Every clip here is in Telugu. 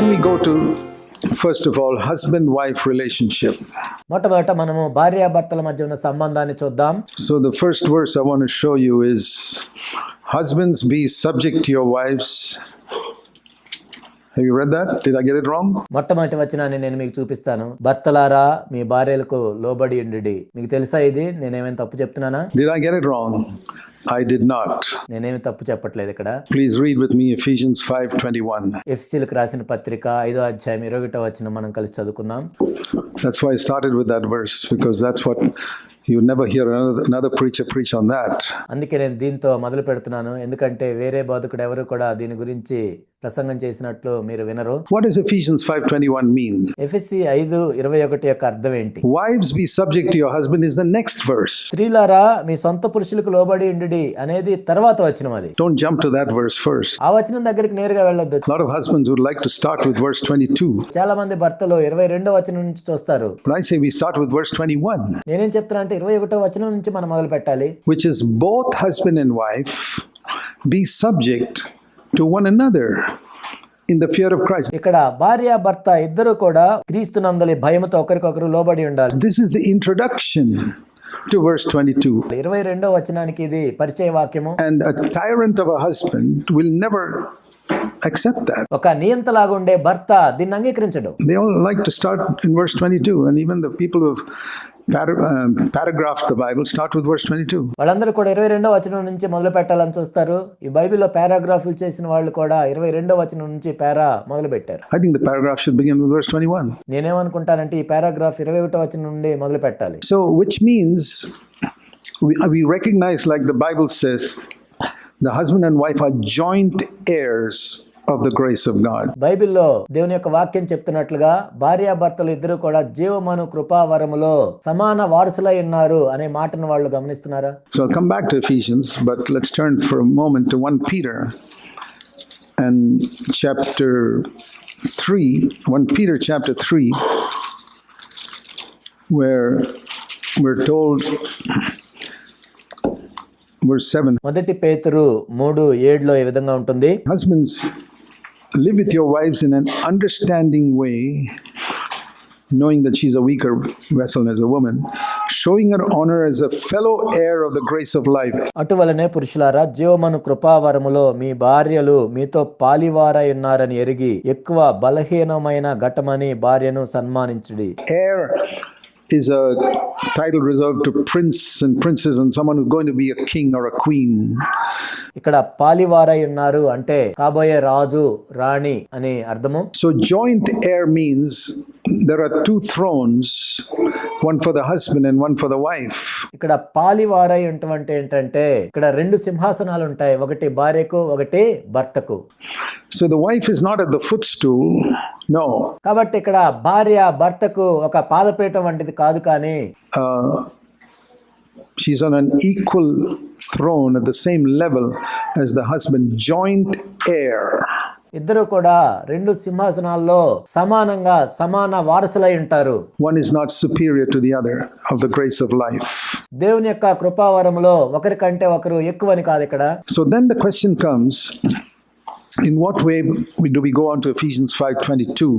then we go to, first of all, husband-wife relationship. మొట్టమొదట మనము భార్యాభర్తల మధ్య ఉన్న సంబంధాన్ని చూద్దాం. So the first verse I want to show you is, husbands, be subject to your wives. Have you read that? Did I get it wrong? మొట్టమొదటి వచనాన్ని నేను మీకు చూపిస్తాను. భర్తలారా మీ భార్యలకు లోబడి ఉండుడి. మీకు తెలుసా ఇది? నేనేమైనా తప్పు చెప్తున్నానా? Did I get it wrong? I did not. నేనేమి తప్పు చెప్పట్లేదు ఇక్కడ. Please read with me Ephesians 5:21. ఎఫెసీయులకు రాసిన పత్రిక 5వ అధ్యాయం 21వ వచనం మనం కలిసి చదువుకుందాం. That's why I started with that verse, because that's what you never hear another preacher preach on that. అందుకే నేను దీంతో మొదలు పెడుతున్నాను, ఎందుకంటే వేరే బోధకుడు ఎవరు కూడా దీని గురించి ప్రసంగం చేసినట్లు మీరు వినరు. What does Ephesians 5:21 mean? ఎఫెసీ 5:21 యొక్క అర్థం ఏంటి? Wives, be subject to your husband is the next verse. స్త్రీలారా మీ సొంత పురుషులకు లోబడి ఉండుడి అనేది తర్వాత వచనం. అది Don't jump to that verse first. ఆ వచనం దగ్గరికి నేరుగా వెళ్ళొద్దు. A lot of husbands would like to start with verse 22. చాలా మంది భర్తలు 22వ వచనం నుంచి చూస్తారు. But I say we start with verse 21, నేనేం చెప్తున్నా అంటే 21వ వచనం నుంచి మనం మొదలు పెట్టాలి. which is both husband and wife be subject to one another in the fear of Christ. ఇక్కడ భార్య భర్త ఇద్దరు కూడా క్రీస్తునందలి భయముతో ఒకరికొకరు లోబడి ఉండాలి. This is the introduction to verse 22. 22వ వచనానికి ఇది పరిచయ వాక్యము. And a tyrant of a husband will never accept that. ఒక నియంతలాగా ఉండే భర్త దీన్ని అంగీకరించడు. They all like to start in verse 22, and even the people who have paragraphed the Bible start with verse 22. వాళ్ళందరూ కూడా 22వ వచనం నుంచి మొదలు పెట్టాలని చూస్తారు. ఈ బైబిల్లో పారాగ్రాఫ్లు చేసిన వాళ్ళు కూడా 22వ వచనం నుంచి మొదలు పెట్టారు. I think the paragraph should begin with verse 21. నేనేమనుకుంటానంటే ఈ పారాగ్రాఫ్ 21వ వచనం నుండి మొదలు పెట్టాలి. So which means we recognize, like the Bible says, the husband and wife are joint heirs of the grace of God. బైబిల్లో దేవుని యొక్క వాక్యం చెప్తున్నట్లుగా భార్యాభర్తలు ఇద్దరు కూడా జీవమను కృపావరములో సమాన వారసులై ఉన్నారు అనే మాటను వాళ్ళు గమనిస్తున్నారా? So I'll come back to Ephesians, but let's turn for a moment to 1 Peter and chapter 3, 1 Peter chapter 3, where we're told, verse 7, మొదటి పేతురు 3:7 ఈ విధంగా ఉంటుంది. husbands, live with your wives in an understanding way, knowing that she's a weaker vessel as a woman, showing her honor as a fellow heir of the grace of life. అటువలనే పురుషులారా జీవమను కృపావరములో మీ భార్యలు మీతో పాలివారై ఉన్నారని ఎరిగి ఎక్కువ బలహీనమైన ఘటమని భార్యను సన్మానించుడి. Heir is a title reserved to prince and princess and someone who's going to be a king or a queen. ఇక్కడ పాలివారై ఉన్నారు అంటే కాబోయే రాజు రాణి అని అర్థము. So joint heir means there are two thrones, one for the husband and one for the wife. ఇక్కడ పాలివారై అంటే ఏంటంటే ఇక్కడ రెండు సింహాసనాలు ఉంటాయి, ఒకటి భార్యకు ఒకటి భర్తకు. So the wife is not at the footstool, no. కాబట్టి ఇక్కడ భార్య భర్తకు ఒక పాదపీఠం వంటిది కాదు, కానీ she's on an equal throne at the same level as the husband, joint heir. ఇద్దరు కూడా రెండు సింహాసనాల్లో సమానంగా సమాన వారసులై ఉంటారు. One is not superior to the other of the grace of life. దేవుని యొక్క కృపావరములో ఒకరికంటే ఒకరు ఎక్కువని కాదు ఇక్కడ. So then the question comes, in what way do we go on to Ephesians 5:22,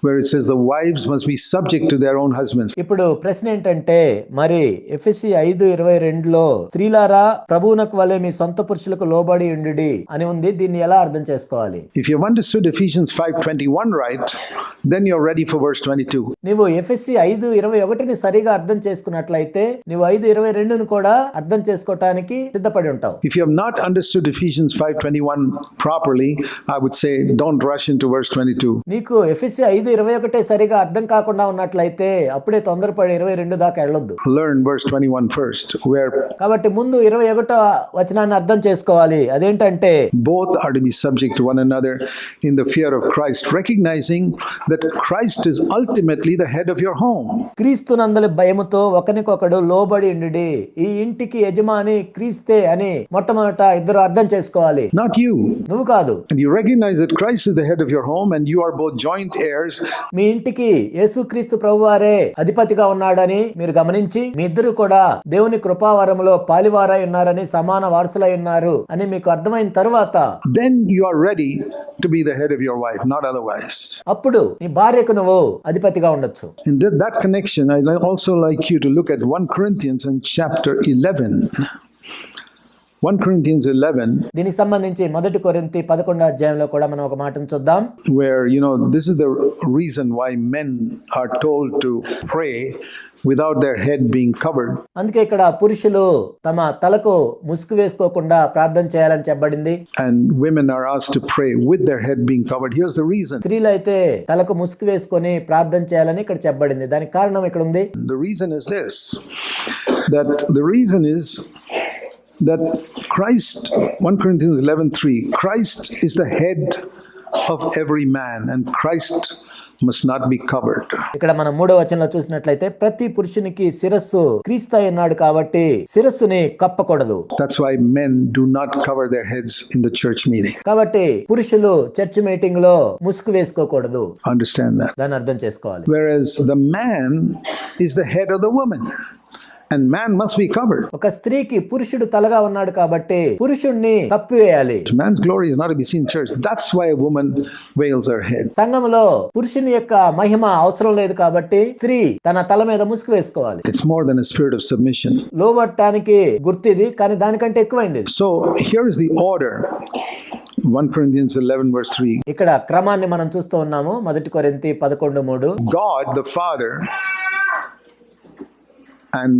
where it says the wives must be subject to their own husbands? ఇప్పుడు ప్రశ్న ఏంటంటే, మరి ఎఫెసీ 5:22లో స్త్రీలారా ప్రభువునకు వలె మీ సొంత పురుషులకు లోబడి ఉండుడి అని ఉంది. దీన్ని ఎలా అర్థం చేసుకోవాలి? If you've understood Ephesians 5:21 right, then you're ready for verse 22. నీవు ఎఫెసీ 5:21ని సరిగా అర్థం చేసుకున్నట్లయితే నీవు 5:22ను కూడా అర్థం చేసుకోవటానికి సిద్ధపడి ఉంటావు. If you have not understood Ephesians 5:21 properly, I would say don't rush into verse 22. నీకు ఎఫెసీ 5:21 సరిగా అర్థం కాకుండా ఉన్నట్లయితే అప్పుడే తొందరపడి 22 దాకా వెళ్ళొద్దు. Learn verse 21 first, where కాబట్టి ముందు 21వ వచనాన్ని అర్థం చేసుకోవాలి. అదేంటంటే both are to be subject to one another in the fear of Christ, recognizing that Christ is ultimately the head of your home. క్రీస్తునందలి భయముతో ఒకరికొకడు లోబడి ఉండుడి. ఈ ఇంటికి యజమాని క్రీస్తే అని మొట్టమొదట ఇద్దరు అర్థం చేసుకోవాలి. Not you. నువ్వు కాదు. And you recognize that Christ is the head of your home and you are both joint heirs మీ ఇంటికి యేసుక్రీస్తు ప్రభువారే అధిపతిగా ఉన్నాడని మీరు గమనించి మీ ఇద్దరు కూడా దేవుని కృపావరములో పాలివారై ఉన్నారని సమాన వారసులై ఉన్నారు అని మీకు అర్థమైన తరువాత then you are ready to be the head of your wife, not otherwise. అప్పుడు నీ భార్యకు నువ్వు అధిపతిగా ఉండొచ్చు. In that connection, I'd also like you to look at 1 Corinthians in chapter 11. 1 Corinthians 11, దీనికి సంబంధించి 1 కొరింథీ 11వ అధ్యాయంలో కూడా మనం ఒక మాటను చూద్దాం. where, this is the reason why men are told to pray without their head being covered. అందుకే ఇక్కడ పురుషులు తమ తలకు ముసుగు వేసుకోకుండా ప్రార్థన చేయాలని చెప్పబడింది. And women are asked to pray with their head being covered. Here's the reason. స్త్రీలు అయితే తలకు ముసుగు వేసుకొని ప్రార్థన చేయాలని ఇక్కడ చెప్పబడింది. దానికి కారణం ఇక్కడ ఉంది. The reason is this, that Christ, 1 Corinthians 11:3, Christ is the head of every man and Christ must not be covered. ఇక్కడ మనం 3వ వచనంలో చూసినట్లయితే ప్రతి పురుషునికి శిరస్సు క్రీస్తు అయి ఉన్నాడు కాబట్టి శిరస్సుని కప్పకూడదు. That's why men do not cover their heads in the church meeting. కాబట్టి పురుషులు చర్చ్ మీటింగ్ లో ముసుగు వేసుకోకూడదు. Understand that. దాన్ని అర్థం చేసుకోవాలి. Whereas the man is the head of the woman. And man must be covered. ఒక స్త్రీకి పురుషుడు తలగా ఉన్నాడు కాబట్టి పురుషుణ్ణి కప్పివేయాలి. Man's glory is not to be seen in church. That's why a woman veils her head. సంఘములో పురుషుని యొక్క మహిమ అవసరం లేదు కాబట్టి స్త్రీ తన తల మీద ముసుగు వేసుకోవాలి. It's more than a spirit of submission. లోబట్టానికి గుర్తిది, కానీ దానికంటే ఎక్కువైంది. So here is the order. 1 Corinthians 11 verse 3. ఇక్కడ క్రమాన్ని మనం చూస్తూ ఉన్నాము. 1 కొరింథీ 11:3. God the Father and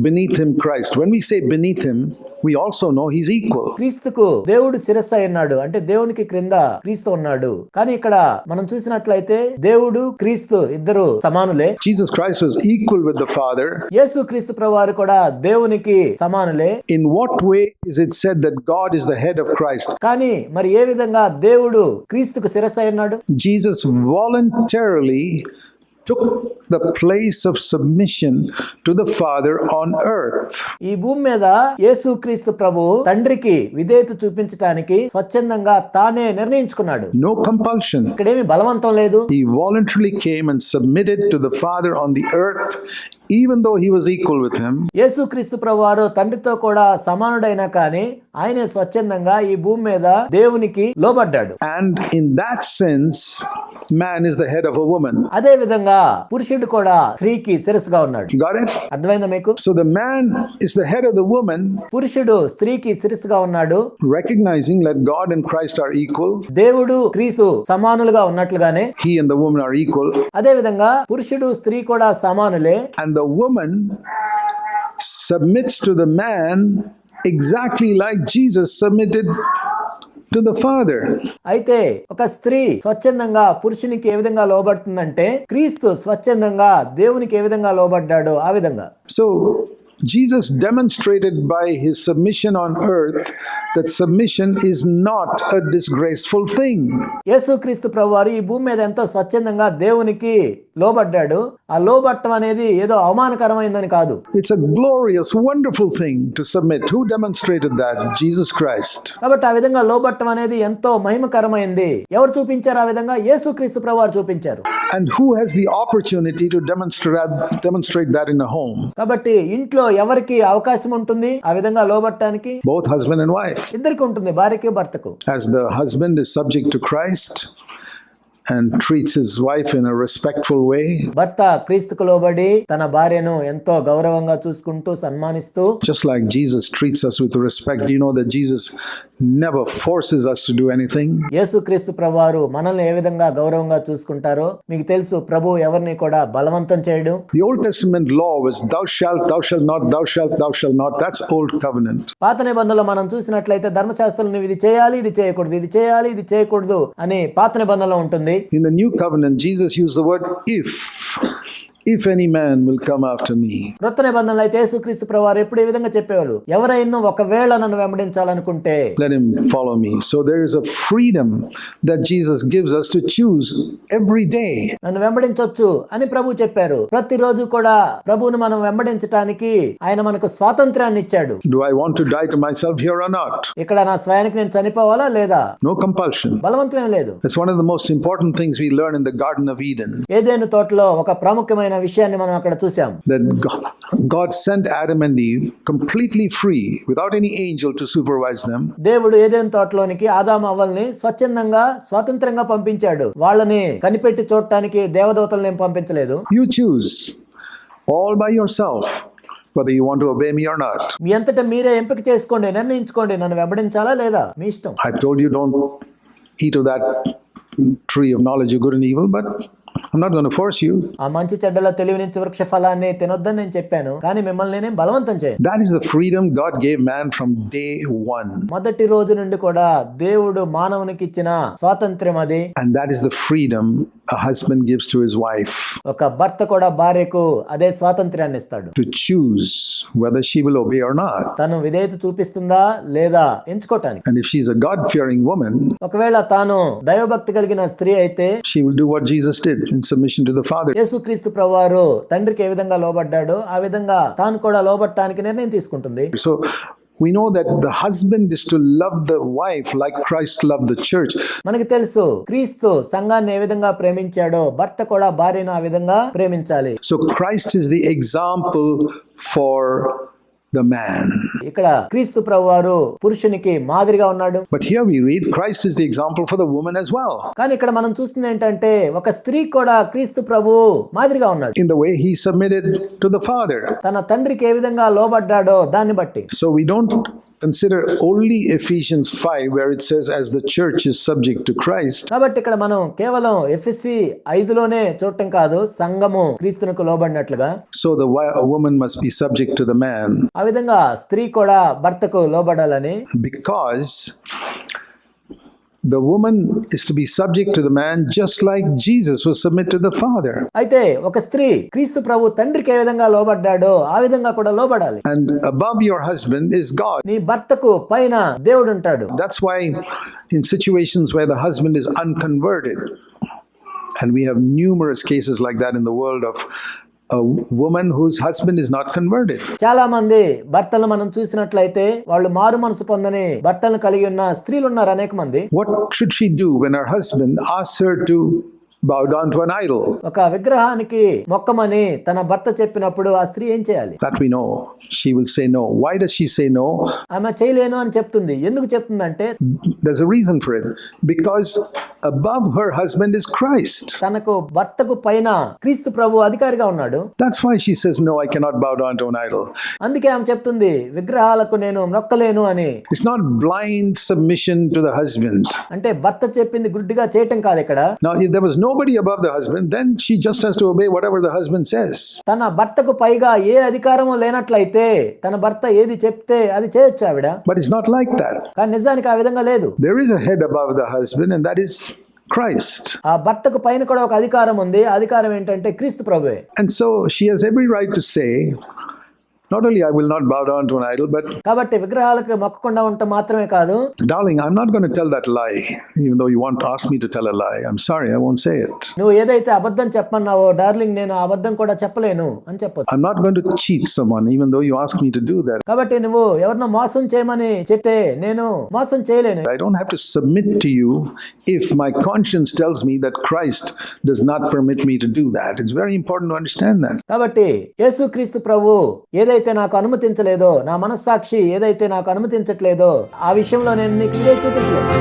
beneath him Christ. When we say beneath him, we also know he's equal. క్రీస్తుకు దేవుడు శిరస్సు అయి ఉన్నాడు అంటే దేవునికి క్రింద క్రీస్తు ఉన్నాడు. కానీ ఇక్కడ మనం చూసినట్లయితే దేవుడు క్రీస్తు ఇద్దరు సమానులే. Jesus Christ was equal with the Father. యేసు క్రీస్తు ప్రభువారు కూడా దేవునికి సమానులే. In what way is it said that God is the head of Christ? కానీ మరి ఏ విధంగా దేవుడు క్రీస్తుకు శిరస్సు అయి ఉన్నాడు? Jesus voluntarily took the place of submission to the Father on earth. ఈ భూమి మీద యేసుక్రీస్తు ప్రభు తండ్రికి విధేయత చూపించడానికి స్వచ్ఛందంగా తానే నిర్ణయించుకున్నాడు. No compulsion. ఇక్కడేమి బలవంతం లేదు. He voluntarily came and submitted to the Father on the earth, even though he was equal with him. యేసుక్రీస్తు ప్రభువారు తండ్రితో కూడా సమానుడైనా కానీ ఆయనే స్వచ్ఛందంగా ఈ భూమి మీద దేవునికి లోబడ్డాడు. And in that sense, man is the head of a woman. అదే విధంగా పురుషుడు కూడా స్త్రీకి శిరస్సుగా ఉన్నాడు. Got it? అర్థమైందా మీకు? So the man is the head of the woman, పురుషుడు స్త్రీకి శిరస్సుగా ఉన్నాడు. recognizing that God and Christ are equal. దేవుడు క్రీస్తు సమానులుగా ఉన్నట్లుగానే He and the woman are equal. అదే విధంగా పురుషుడు స్త్రీ కూడా సమానులే. And the woman submits to the man exactly like Jesus submitted to the Father. అయితే ఒక స్త్రీ స్వచ్ఛందంగా పురుషునికి ఏ విధంగా లోబడుతుందంటే క్రీస్తు స్వచ్ఛందంగా దేవునికి ఏ విధంగా లోబడ్డాడో ఆ విధంగా. So Jesus demonstrated by his submission on earth that submission is not a disgraceful thing. యేసుక్రీస్తు ప్రభువారు ఈ భూమి మీద ఎంతో స్వచ్ఛందంగా దేవునికి లోబడ్డాడు. ఆ లోబట్టం అనేది ఏదో అవమానకరమైందని కాదు. It's a glorious, wonderful thing to submit. Who demonstrated that? Jesus Christ. కాబట్టి ఆ విధంగా లోబట్టం అనేది ఎంతో మహిమకరమైంది. ఎవరు చూపించారు ఆ విధంగా? యేసుక్రీస్తు ప్రభువారు చూపించారు. And who has the opportunity to demonstrate that in a home? కాబట్టి ఇంట్లో ఎవరికి అవకాశం ఉంటుంది ఆ విధంగా లోబట్టడానికి? Both husband and wife. ఇద్దరికి ఉంటుంది, భార్యకి భర్తకు. As the husband is subject to Christ and treats his wife in a respectful way, భర్త క్రీస్తుకు లోబడి తన భార్యను ఎంతో గౌరవంగా చూసుకుంటూ సన్మానిస్తూ, just like Jesus treats us with respect. You know that Jesus never forces us to do anything. యేసుక్రీస్తు ప్రభువారు మనల్ని ఏ విధంగా గౌరవంగా చూసుకుంటారో మీకు తెలుసు. ప్రభు ఎవరిని కూడా బలవంతం చేయడు. The Old Testament law was thou shalt not, thou shalt not. That's old covenant. పాత నిబంధనలో మనం చూసినట్లయితే ధర్మశాస్త్రం నువ్వు ఇది చేయాలి, ఇది చేయకూడదు, ఇది చేయాలి, ఇది చేయకూడదు అని పాత నిబంధనలో ఉంటుంది. In the new covenant, Jesus used the word if. if any man will come after me. క్రొత్త నిబంధనలో అయితే యేసుక్రీస్తు ప్రభువారు ఎప్పుడు ఈ విధంగా చెప్పేవారు, ఎవరైనా ఒకవేళ నన్ను వెంబడించాలనుకుంటే Let him follow me. So there is a freedom that Jesus gives us to choose every day. నన్ను వెంబడించొచ్చు అని ప్రభు చెప్పారు. ప్రతిరోజు కూడా ప్రభువును మనం వెంబడించటానికి ఆయన మనకు స్వాతంత్రాన్ని ఇచ్చాడు. Do I want to die to myself here or not? ఇక్కడ నా స్వయానికి నేను చనిపోవాలా లేదా? No compulsion. బలవంతం ఏం లేదు. That's one of the most important things we learn in the Garden of Eden. ఏదెను తోటలో ఒక ప్రాముఖ్యమైన విషయాన్ని మనం అక్కడ చూసాం. That God sent Adam and Eve completely free without any angel to supervise them. దేవుడు ఏదెను తోటలోనికి ఆదాము అవ్వల్ని స్వచ్ఛందంగా స్వాతంత్రంగా పంపించాడు. వాళ్ళని కనిపెట్టి చూడటానికి దేవదూతలను ఏం పంపించలేదు. You choose all by yourself whether you want to obey me or not. మీ అంతటా మీరే ఎంపిక చేసుకోండి, నిర్ణయించుకోండి నన్ను వెంబడించాలా లేదా, మీ ఇష్టం. I've told you don't eat of that tree of knowledge of good and evil, but I'm not going to force you. ఆ మంచి చెడ్డల తెలివినిచ్చు వృక్ష ఫలాన్ని తినొద్దని నేను చెప్పాను, కానీ మిమ్మల్ని నేనేం బలవంతం చేయను. That is the freedom God gave man from day one. మొదటి రోజు నుండి కూడా దేవుడు మానవునికి ఇచ్చిన స్వాతంత్ర్యం అది. And that is the freedom a husband gives to his wife. ఒక భర్త కూడా భార్యకు అదే స్వాతంత్ర్యాన్ని ఇస్తాడు. To choose whether she will obey or not. తను విధేయత చూపిస్తుందా లేదా ఎంచుకోవటానికి. And if she's a God-fearing woman, ఒకవేళ తాను దైవభక్తి కలిగిన స్త్రీ అయితే she will do what Jesus did in submission to the Father. యేసుక్రీస్తు ప్రభువారు తండ్రికి ఏ విధంగా లోబడ్డాడో ఆ విధంగా తాను కూడా లోబడటానికి నిర్ణయం తీసుకుంటుంది. So we know that the husband is to love the wife like Christ loved the church. మనకి తెలుసు క్రీస్తు సంఘాన్ని ఏ విధంగా ప్రేమించాడో భర్త కూడా భార్యను ఆ విధంగా ప్రేమించాలి. So Christ is the example for the man. ఇక్కడ క్రీస్తు ప్రభువారు పురుషునికి మాదిరిగా ఉన్నాడు. But here we read Christ is the example for the woman as well. కానీ ఇక్కడ మనం చూస్తుంది ఏంటంటే ఒక స్త్రీ కూడా క్రీస్తు ప్రభువు మాదిరిగా ఉన్నాడు. In the way he submitted to the Father. తన తండ్రికి ఏ విధంగా లోబడ్డాడో దాన్ని బట్టి. So we don't consider only Ephesians 5 where it says as the church is subject to Christ. కాబట్టి ఇక్కడ మనం కేవలం ఎఫెసీ 5లోనే చూడటం కాదు, సంఘము క్రీస్తునకు లోబడినట్లుగా. So the woman must be subject to the man. ఆ విధంగా స్త్రీ కూడా భర్తకు లోబడాలని. Because the woman is to be subject to the man just like Jesus was submit to the Father. అయితే ఒక స్త్రీ క్రీస్తు ప్రభు తండ్రికి ఏ విధంగా లోబడ్డాడో ఆ విధంగా కూడా లోబడాలి. And above your husband is God. నీ భర్తకు పైన దేవుడు ఉంటాడు. That's why in situations where the husband is unconverted, and we have numerous cases like that in the world of a woman whose husband is not converted. చాలా మంది భర్తలు మనం చూసినట్లయితే వాళ్ళు మారు మనసు పొందని భర్తలను కలిగి ఉన్న స్త్రీలు ఉన్నారు అనేక మంది. What should she do when her husband asks her to bow down to an idol? ఒక విగ్రహానికి మొక్కమని తన భర్త చెప్పినప్పుడు ఆ స్త్రీ ఏం చేయాలి? That we know. She will say no. Why does she say no? ఆమె చేయలేను అని చెప్తుంది. ఎందుకు చెప్తుందంటే there's a reason for it. Because above her husband is Christ. తనకు భర్తకు పైన క్రీస్తు ప్రభు అధికారిగా ఉన్నాడు. That's why she says no, I cannot bow down to an idol. అందుకే ఆమె చెప్తుంది విగ్రహాలకు నేను మొక్కలేను అని. It's not blind submission to the husband. అంటే భర్త చెప్పింది గుడ్డిగా చేయటం కాదు ఇక్కడ. Now if there was nobody above the husband, then she just has to obey whatever the husband says. తన భర్తకు పైగా ఏ అధికారము లేనట్లయితే తన భర్త ఏది చెప్తే అది చేయొచ్చు ఆవిడ. But it's not like that. కానీ నిజానికి ఆ విధంగా లేదు. There is a head above the husband, and that is Christ. ఆ భర్తకు పైన కూడా ఒక అధికారం ఉంది. ఆ అధికారం ఏంటంటే క్రీస్తు ప్రభువే. And so she has every right to say, not only I will not bow down to an idol, but కాబట్టి విగ్రహాలకు మొక్కకుండా ఉండటం మాత్రమే కాదు. darling, I'm not going to tell that lie, even though you want to ask me to tell a lie. I'm sorry, I won't say it. నువ్వు ఏదైతే అబద్ధం చెప్పన్నావో డార్లింగ్ నేను ఆ అబద్ధం కూడా చెప్పలేను అని చెప్పొచ్చు. I'm not going to cheat someone, even though you ask me to do that. కాబట్టి నువ్వు ఎవరినో మోసం చేయమని చెప్తే నేను మోసం చేయలేను. I don't have to submit to you if my conscience tells me that Christ does not permit me to do that. It's very important to understand that. కాబట్టి యేసుక్రీస్తు ప్రభు ఏదైతే నాకు అనుమతించలేదో, నా మనస్సాక్షి ఏదైతే నాకు అనుమతించట్లేదో ఆ విషయంలో నేను నీకు ఇదే చూపించలేదు.